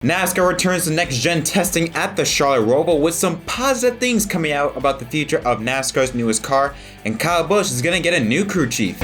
NASCAR returns to next-gen testing at the Charlotte Roval with some positive things coming out about the future of NASCAR's newest car, and Kyle Busch is going to get a new crew chief.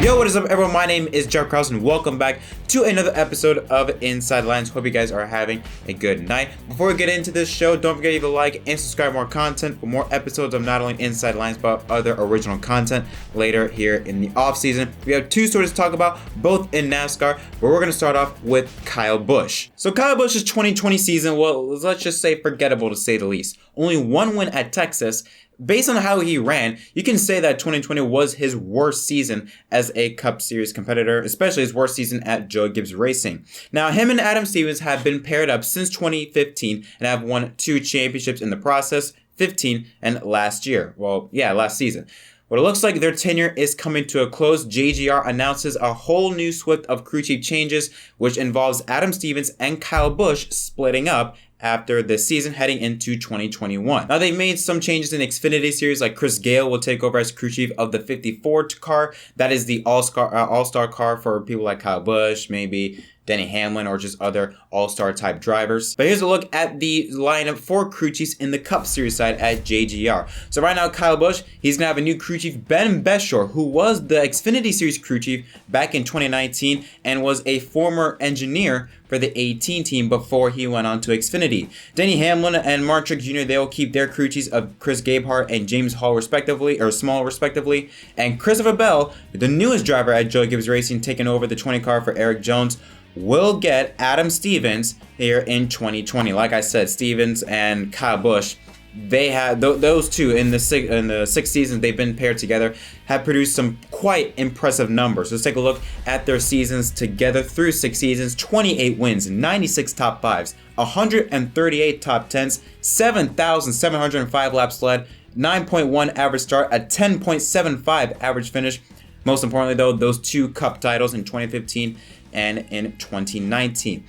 Yo, what is up everyone? My name is Jeff Krause and welcome back to another episode of Inside Lines. Hope you guys are having a good night. Before we get into this show, don't forget to leave a like and subscribe for more content for more episodes of not only Inside Lines but other original content later here in the off season. We have two stories to talk about, both in NASCAR, but we're going to start off with Kyle Busch. So Kyle Busch's 2020 season, well, let's just say forgettable to say the least. Only one win at Texas. Based on how he ran, you can say that 2020 was his worst season as a Cup Series competitor, especially his worst season at Joe Gibbs Racing. Now, him and Adam Stevens have been paired up since 2015 and have won 2 championships in the process, 15 and last season. What it looks like their tenure is coming to a close. JGR announces a whole new swift of crew chief changes, which involves Adam Stevens and Kyle Busch splitting up after this season heading into 2021. Now they've made some changes in the Xfinity series, like Chris Gale will take over as crew chief of the 54 car. That is the all-star car for people like Kyle Busch, maybe Denny Hamlin, or just other all-star type drivers. But here's a look at the lineup for crew chiefs in the Cup Series side at JGR. So right now, Kyle Busch, he's gonna have a new crew chief, Ben Beshore, who was the Xfinity Series crew chief back in 2019 and was a former engineer for the 18 team before he went on to Xfinity. Denny Hamlin and Mark Truex Jr., they will keep their crew chiefs of Chris Gabehart and James Hall Small respectively. And Christopher Bell, the newest driver at Joe Gibbs Racing, taking over the 20 car for Eric Jones, will get Adam Stevens here in 2020. Like I said, Stevens and Kyle Busch, they had those two in the 6 seasons they've been paired together have produced some quite impressive numbers. Let's take a look at their seasons together through 6 seasons. 28 wins, 96 top 5s, 138 top 10s, 7,705 laps led, 9.1 average start, a 10.75 average finish. Most importantly though, those 2 cup titles in 2015 and in 2019.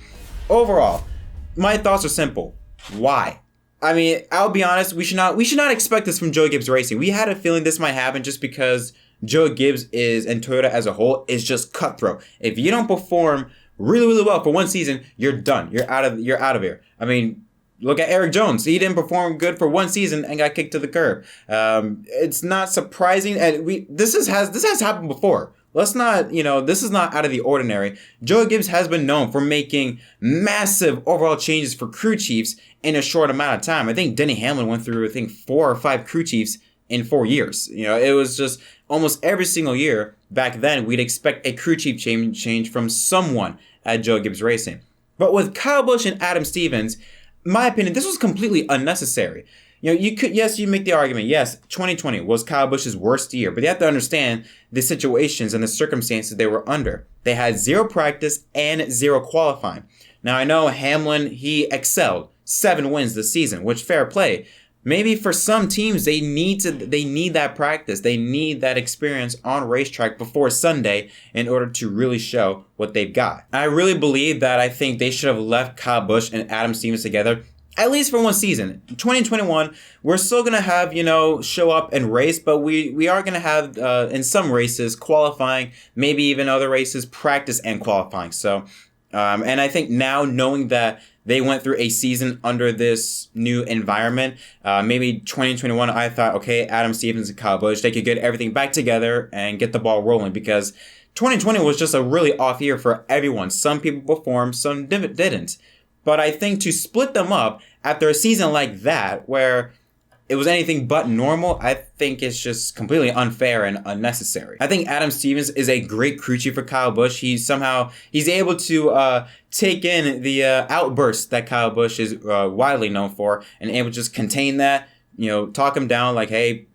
Overall, my thoughts are simple. Why? I mean, I'll be honest, we should not expect this from Joe Gibbs Racing. We had a feeling this might happen just because Joe Gibbs and Toyota as a whole is just cutthroat. If you don't perform really, really well for one season, you're done. You're out of here. I mean, look at Eric Jones. He didn't perform good for one season and got kicked to the curb. It's not surprising, and this has happened before. This is not out of the ordinary. Joe Gibbs has been known for making massive overall changes for crew chiefs in a short amount of time. I think Denny Hamlin went through, 4 or 5 crew chiefs in 4 years. It was just almost every single year back then we'd expect a crew chief change from someone at Joe Gibbs Racing. But with Kyle Busch and Adam Stevens, in my opinion, this was completely unnecessary. You make the argument, yes, 2020 was Kyle Busch's worst year, but you have to understand the situations and the circumstances they were under. They had 0 practice and 0 qualifying. Now, I know Hamlin, he excelled, 7 wins this season, which fair play. Maybe for some teams, they need that practice. They need that experience on racetrack before Sunday in order to really show what they've got. I really believe that I think they should have left Kyle Busch and Adam Stevens together at least for one season. 2021, we're still going to have, show up and race, but we are going to have, in some races, qualifying, maybe even other races, practice and qualifying. So, and I think now knowing that they went through a season under this new environment, maybe 2021, I thought, okay, Adam Stevens and Kyle Busch, they could get everything back together and get the ball rolling, because 2020 was just a really off year for everyone. Some people performed, some didn't. But I think to split them up after a season like that, where it was anything but normal, I think it's just completely unfair and unnecessary. I think Adam Stevens is a great crew chief for Kyle Busch. He's able to take in the outbursts that Kyle Busch is widely known for, and able to just contain that, talk him down like, hey,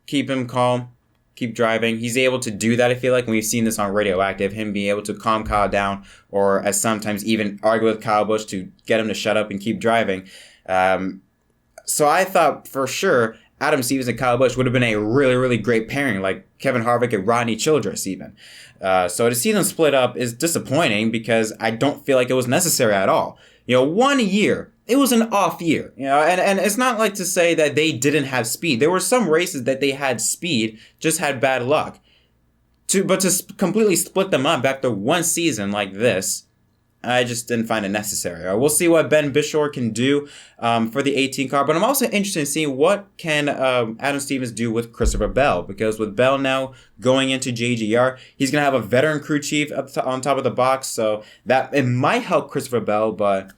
keep him calm. Keep driving. He's able to do that, I feel like, when we've seen this on Radioactive, him being able to calm Kyle down, or as sometimes even argue with Kyle Busch to get him to shut up and keep driving. So I thought for sure Adam Stevens and Kyle Busch would have been a really, really great pairing, like Kevin Harvick and Rodney Childress even. So to see them split up is disappointing because I don't feel like it was necessary at all. You know, 1 year, it was an off year, you know, and it's not like to say that they didn't have speed. There were some races that they had speed, just had bad luck. But to completely split them up after one season like this, I just didn't find it necessary. We'll see what Ben Bishore can do for the 18 car, but I'm also interested in seeing what can Adam Stevens do with Christopher Bell, because with Bell now going into JGR, he's going to have a veteran crew chief on top of the box, so that it might help Christopher Bell, but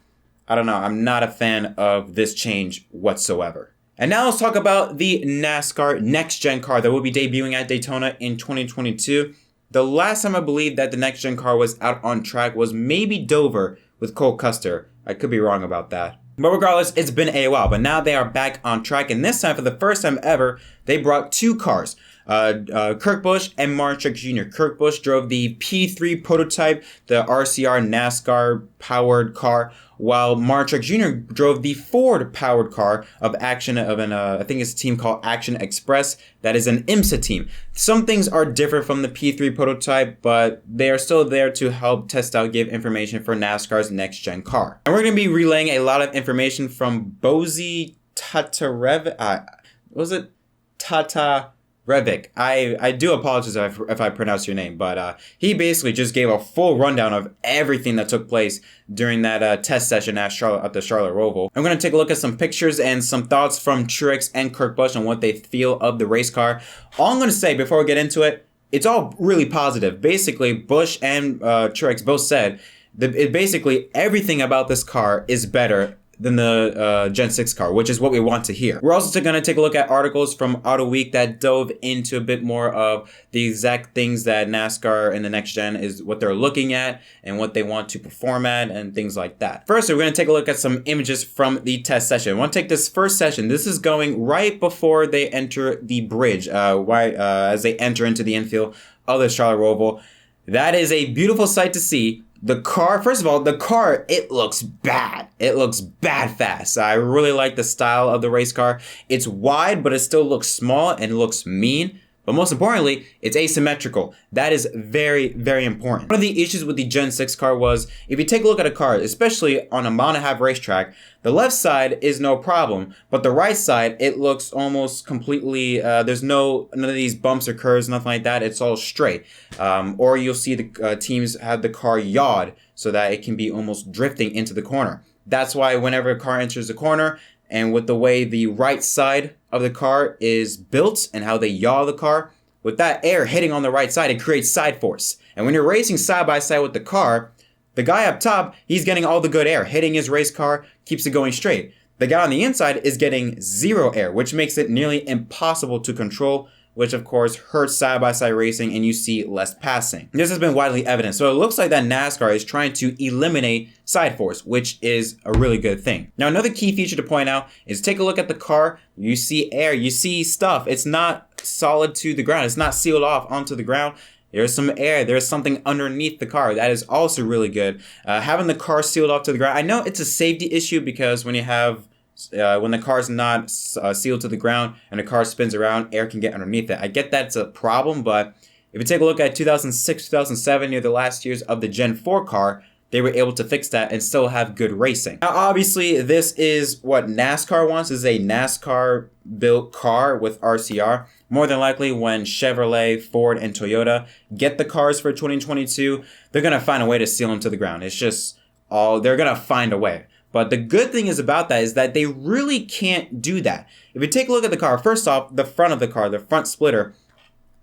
I don't know. I'm not a fan of this change whatsoever. And now let's talk about the NASCAR Next Gen car that will be debuting at Daytona in 2022. The last time I believe that the Next Gen car was out on track was maybe Dover with Cole Custer. I could be wrong about that. But regardless, it's been a while. But now they are back on track. And this time, for the first time ever, they brought two cars. Kurt Busch and Martin Truex Jr. Kurt Busch drove the P3 prototype, the RCR NASCAR powered car, while Martin Truex Jr. drove the Ford powered car of Action I think it's a team called Action Express. That is an IMSA team. Some things are different from the P3 prototype, but they are still there to help test out, give information for NASCAR's next gen car. And we're going to be relaying a lot of information from Bozy Tatarevic. Was it Tata Revic? I do apologize if I pronounce your name, but he basically just gave a full rundown of everything that took place during that test session at the Charlotte Roval. I'm going to take a look at some pictures and some thoughts from Truex and Kurt Busch on what they feel of the race car. All I'm going to say before we get into it, it's all really positive. Basically, Busch and Truex both said that basically everything about this car is better than the Gen 6 car, which is what we want to hear. We're also going to take a look at articles from Auto Week that dove into a bit more of the exact things that NASCAR and the next gen is what they're looking at and what they want to perform at and things like that. First, we're going to take a look at some images from the test session. I want to take this first session. This is going right before they enter the bridge, as they enter into the infield of the Charlotte Roval. That is a beautiful sight to see. The car, first of all, the car, it looks bad. It looks bad fast. I really like the style of the race car. It's wide, but it still looks small and it looks mean. But most importantly, it's asymmetrical. That is very, very important. One of the issues with the Gen 6 car was, if you take a look at a car, especially on a mile-and-a-half racetrack, the left side is no problem, but the right side, it looks almost completely, there's none of these bumps or curves, nothing like that. It's all straight. Or you'll see the teams have the car yawed so that it can be almost drifting into the corner. That's why whenever a car enters the corner, and with the way the right side of the car is built and how they yaw the car, with that air hitting on the right side, it creates side force. And when you're racing side by side with the car, the guy up top, he's getting all the good air, hitting his race car, keeps it going straight. The guy on the inside is getting zero air, which makes it nearly impossible to control, which of course hurts side-by-side racing and you see less passing. This has been widely evident. So it looks like that NASCAR is trying to eliminate side force, which is a really good thing. Now, another key feature to point out is take a look at the car. You see air, you see stuff. It's not solid to the ground. It's not sealed off onto the ground. There's some air. There's something underneath the car. That is also really good. Having the car sealed off to the ground. I know it's a safety issue because when the car's not sealed to the ground and the car spins around, air can get underneath it. I get that's a problem, but if you take a look at 2006, 2007, near the last years of the Gen 4 car, they were able to fix that and still have good racing. Now, obviously, this is what NASCAR wants. This is a NASCAR-built car with RCR. More than likely, when Chevrolet, Ford, and Toyota get the cars for 2022, they're going to find a way to seal them to the ground. It's just they're going to find a way. But the good thing is about that is that they really can't do that. If you take a look at the car, first off, the front of the car, the front splitter,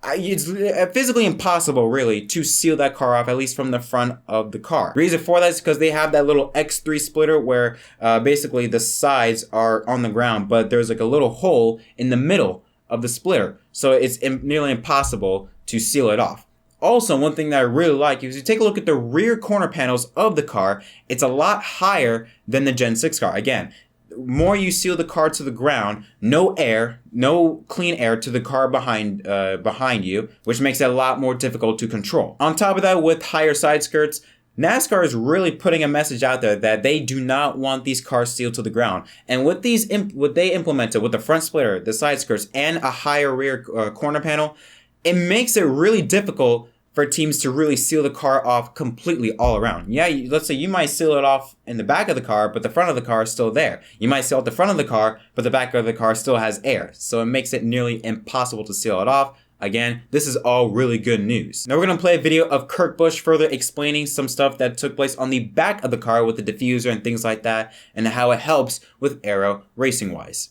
it's physically impossible, really, to seal that car off, at least from the front of the car. The reason for that is because they have that little X3 splitter where basically the sides are on the ground, but there's like a little hole in the middle of the splitter. So it's nearly impossible to seal it off. Also, one thing that I really like is you take a look at the rear corner panels of the car. It's a lot higher than the Gen 6 car. Again, more you seal the car to the ground, no air, no clean air to the car behind you, which makes it a lot more difficult to control. On top of that, with higher side skirts, NASCAR is really putting a message out there that they do not want these cars sealed to the ground. And with what they implemented with the front splitter, the side skirts, and a higher rear corner panel, it makes it really difficult for teams to really seal the car off completely all around. Yeah, let's say you might seal it off in the back of the car, but the front of the car is still there. You might seal out the front of the car, but the back of the car still has air. So it makes it nearly impossible to seal it off. Again, this is all really good news. Now we're going to play a video of Kurt Busch further explaining some stuff that took place on the back of the car with the diffuser and things like that, and how it helps with aero racing wise.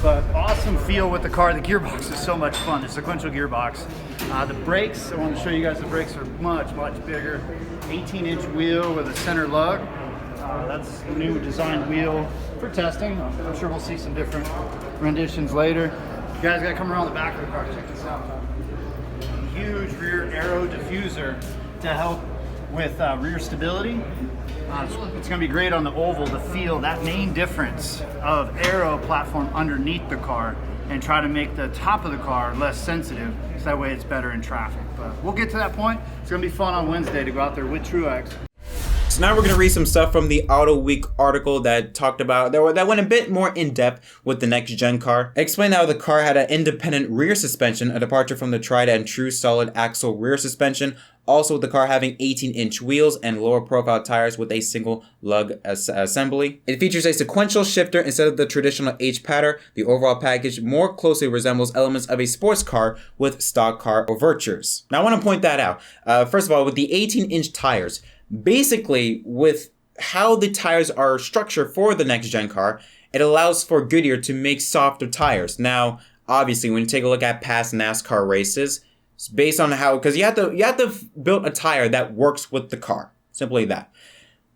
But awesome feel with the car. The gearbox is so much fun, the sequential gearbox. The brakes, I want to show you guys the brakes are much bigger. 18-inch wheel with a center lug. That's a new designed wheel for testing. I'm sure we'll see some different renditions later. You guys gotta come around the back of the car, check this out. Huge rear aero diffuser to help with rear stability. It's going to be great on the oval to feel that main difference of aero platform underneath the car and try to make the top of the car less sensitive, so that way it's better in traffic. But we'll get to that point. It's going to be fun on Wednesday to go out there with Truex. So now we're going to read some stuff from the Auto Week article that talked about, that went a bit more in depth with the next gen car. It explained how the car had an independent rear suspension, a departure from the tried and true solid axle rear suspension. Also with the car having 18-inch wheels and lower profile tires with a single lug assembly. It features a sequential shifter instead of the traditional H pattern. The overall package more closely resembles elements of a sports car with stock car overtures. Now I want to point that out. First of all, with the 18-inch tires, basically with how the tires are structured for the next gen car, it allows for Goodyear to make softer tires. Now, obviously, when you take a look at past NASCAR races, it's based on how, because you have to build a tire that works with the car. Simply that.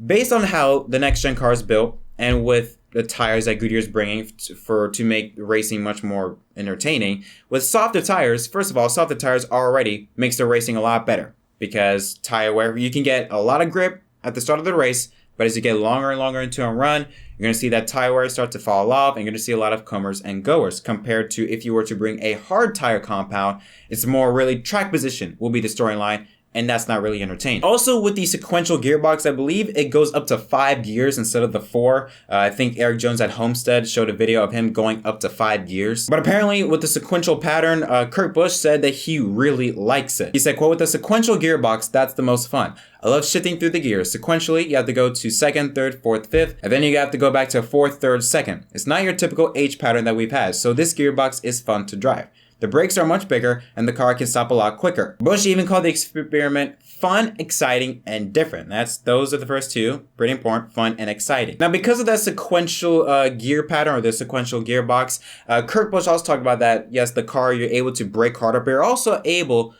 Based on how the next gen car is built, and with the tires that Goodyear is bringing to make racing much more entertaining, with softer tires, first of all, softer tires already makes the racing a lot better, because tire wear, you can get a lot of grip at the start of the race, but as you get longer and longer into a run, you're going to see that tire wear start to fall off, and you're going to see a lot of comers and goers, compared to if you were to bring a hard tire compound. It's more really track position will be the storyline, and that's not really entertaining. Also with the sequential gearbox, I believe it goes up to 5 gears instead of the 4. I think Eric Jones at Homestead showed a video of him going up to 5 gears. But apparently with the sequential pattern, Kurt Busch said that he really likes it. He said, quote, "With the sequential gearbox, that's the most fun. I love shifting through the gears. Sequentially, you have to go to 2nd, 3rd, 4th, 5th, and then you have to go back to 4th, 3rd, 2nd. It's not your typical H pattern that we've had, so this gearbox is fun to drive. The brakes are much bigger, and the car can stop a lot quicker." Busch even called the experiment fun, exciting, and different. Those are the first two. Pretty important, fun and exciting. Now, because of that sequential gear pattern, or the sequential gearbox, Kurt Busch also talked about that, yes, the car, you're able to brake harder, but you're also able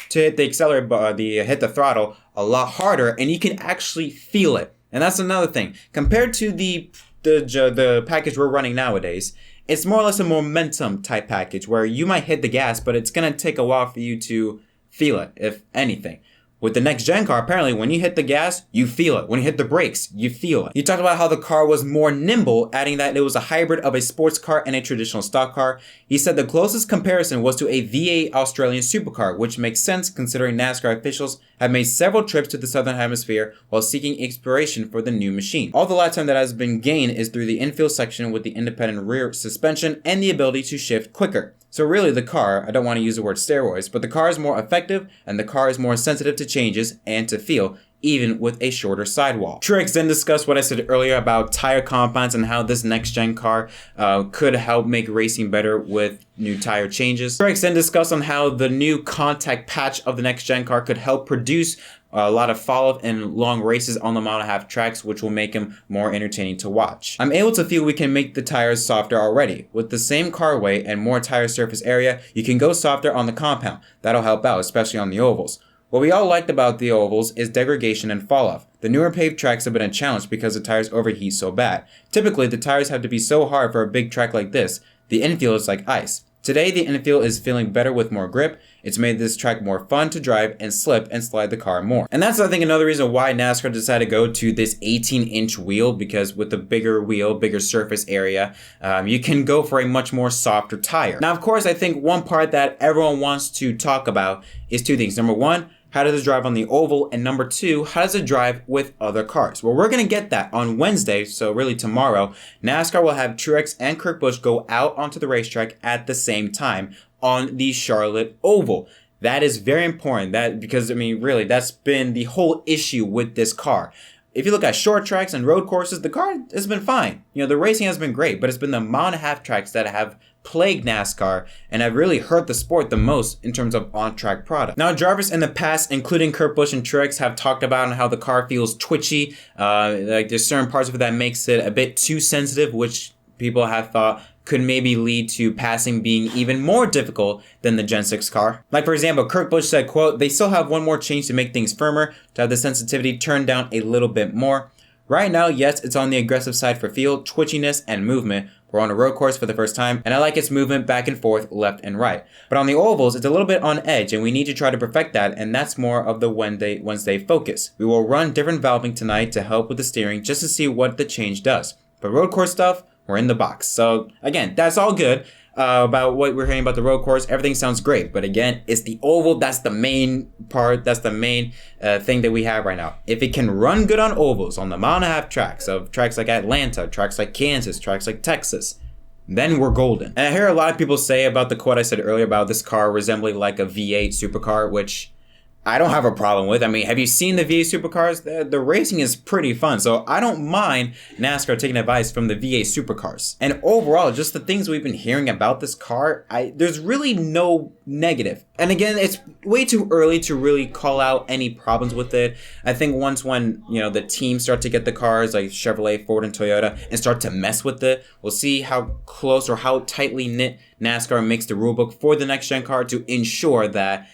to hit the accelerator, hit the throttle a lot harder, and you can actually feel it. And that's another thing. Compared to the package we're running nowadays, it's more or less a momentum type package where you might hit the gas, but it's going to take a while for you to feel it, if anything. With the next gen car, apparently when you hit the gas, you feel it. When you hit the brakes, you feel it. He talked about how the car was more nimble, adding that it was a hybrid of a sports car and a traditional stock car. He said the closest comparison was to a V8 Australian supercar, which makes sense considering NASCAR officials have made several trips to the Southern Hemisphere while seeking inspiration for the new machine. All the lap time that has been gained is through the infield section with the independent rear suspension and the ability to shift quicker. So really the car, I don't want to use the word steroids, but the car is more effective and the car is more sensitive to changes and to feel, even with a shorter sidewall. Truex then discussed what I said earlier about tire compounds and how this next gen car could help make racing better with new tire changes. Truex then discussed on how the new contact patch of the next gen car could help produce a lot of follow-up and long races on the mile and a half tracks, which will make him more entertaining to watch. I'm able to feel we can make the tires softer already. With the same car weight and more tire surface area, you can go softer on the compound. That'll help out, especially on the ovals. What we all liked about the ovals is degradation and fall-off. The newer paved tracks have been a challenge because the tires overheat so bad. Typically, the tires have to be so hard for a big track like this. The infield is like ice. Today, the infield is feeling better with more grip. It's made this track more fun to drive and slip and slide the car more. And that's, I think, another reason why NASCAR decided to go to this 18-inch wheel, because with the bigger wheel, bigger surface area, you can go for a much more softer tire. Now, of course, I think one part that everyone wants to talk about is two things. Number one, how does it drive on the oval? And number two, how does it drive with other cars? Well, we're going to get that on Wednesday, so really tomorrow. NASCAR will have Truex and Kurt Busch go out onto the racetrack at the same time on the Charlotte Oval. That is very important, because I mean, really, that's been the whole issue with this car. If you look at short tracks and road courses, the car has been fine. You know, the racing has been great, but it's been the mile and a half tracks that have plagued NASCAR and have really hurt the sport the most in terms of on-track product. Now, drivers in the past, including Kurt Busch and Truex, have talked about how the car feels twitchy. Like there's certain parts of it that makes it a bit too sensitive, which people have thought could maybe lead to passing being even more difficult than the Gen 6 car. Like, for example, Kurt Busch said, quote, "They still have one more change to make things firmer, to have the sensitivity turned down a little bit more. Right now, yes, it's on the aggressive side for feel, twitchiness, and movement. We're on a road course for the first time, and I like its movement back and forth, left and right. But on the ovals, it's a little bit on edge, and we need to try to perfect that, and that's more of the Wednesday focus. We will run different valving tonight to help with the steering, just to see what the change does. But road course stuff, we're in the box." So again, that's all good about what we're hearing about the road course. Everything sounds great, but again, it's the oval. That's the main part. That's the main thing that we have right now. If it can run good on ovals, on the mile and a half tracks, of tracks like Atlanta, tracks like Kansas, tracks like Texas, then we're golden. And I hear a lot of people say about the quote I said earlier about this car resembling like a V8 supercar, which I don't have a problem with. I mean, have you seen the V8 supercars? The racing is pretty fun, so I don't mind NASCAR taking advice from the V8 supercars. And overall, just the things we've been hearing about this car, there's really no negative. And again, it's way too early to really call out any problems with it. I think when the teams start to get the cars like Chevrolet, Ford, and Toyota and start to mess with it, we'll see how close or how tightly knit NASCAR makes the rulebook for the next gen car to ensure that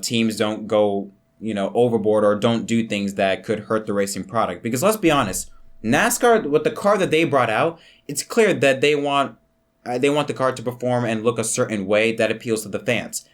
teams don't go, overboard or don't do things that could hurt the racing product. Because let's be honest, NASCAR, with the car that they brought out, it's clear that they want the car to perform and look a certain way that appeals to the fans.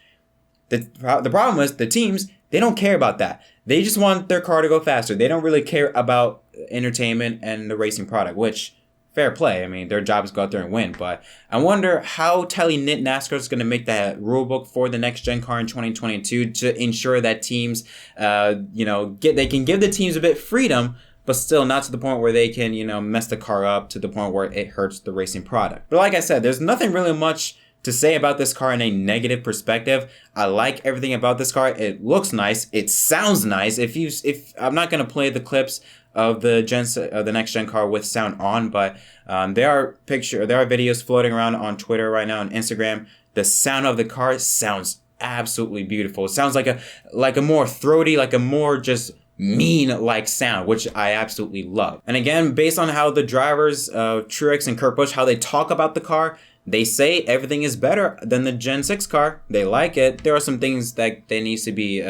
The problem is the teams, they don't care about that. They just want their car to go faster. They don't really care about entertainment and the racing product, which, fair play. I mean, their job is to go out there and win. But I wonder how tightly knit NASCAR is going to make that rulebook for the next gen car in 2022 to ensure that teams, they can give the teams a bit freedom, but still not to the point where they can, mess the car up to the point where it hurts the racing product. But like I said, there's nothing really much to say about this car in a negative perspective. I like everything about this car. It looks nice. It sounds nice. If I'm not going to play the clips of the next gen car with sound on, but there are videos floating around on Twitter right now and Instagram. The sound of the car sounds absolutely beautiful. It sounds like a more throaty, like a more just mean like sound, which I absolutely love. And again, based on how the drivers, Truex and Kurt Busch, how they talk about the car, they say everything is better than the Gen 6 car. They like it. There are some things that needs to be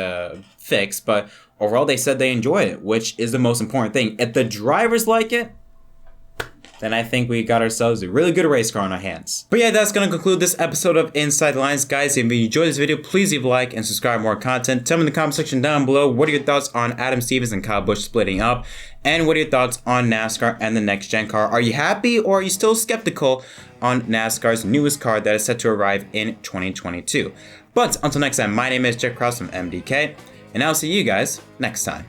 fixed, but overall they said they enjoyed it, which is the most important thing. If the drivers like it, then I think we got ourselves a really good race car on our hands. But yeah, that's going to conclude this episode of Inside the Lines. Guys, if you enjoyed this video, please leave a like and subscribe for more content. Tell me in the comment section down below, what are your thoughts on Adam Stevens and Kyle Busch splitting up? And what are your thoughts on NASCAR and the next gen car? Are you happy or are you still skeptical on NASCAR's newest car that is set to arrive in 2022? But until next time, my name is Jett from MDK, and I'll see you guys next time.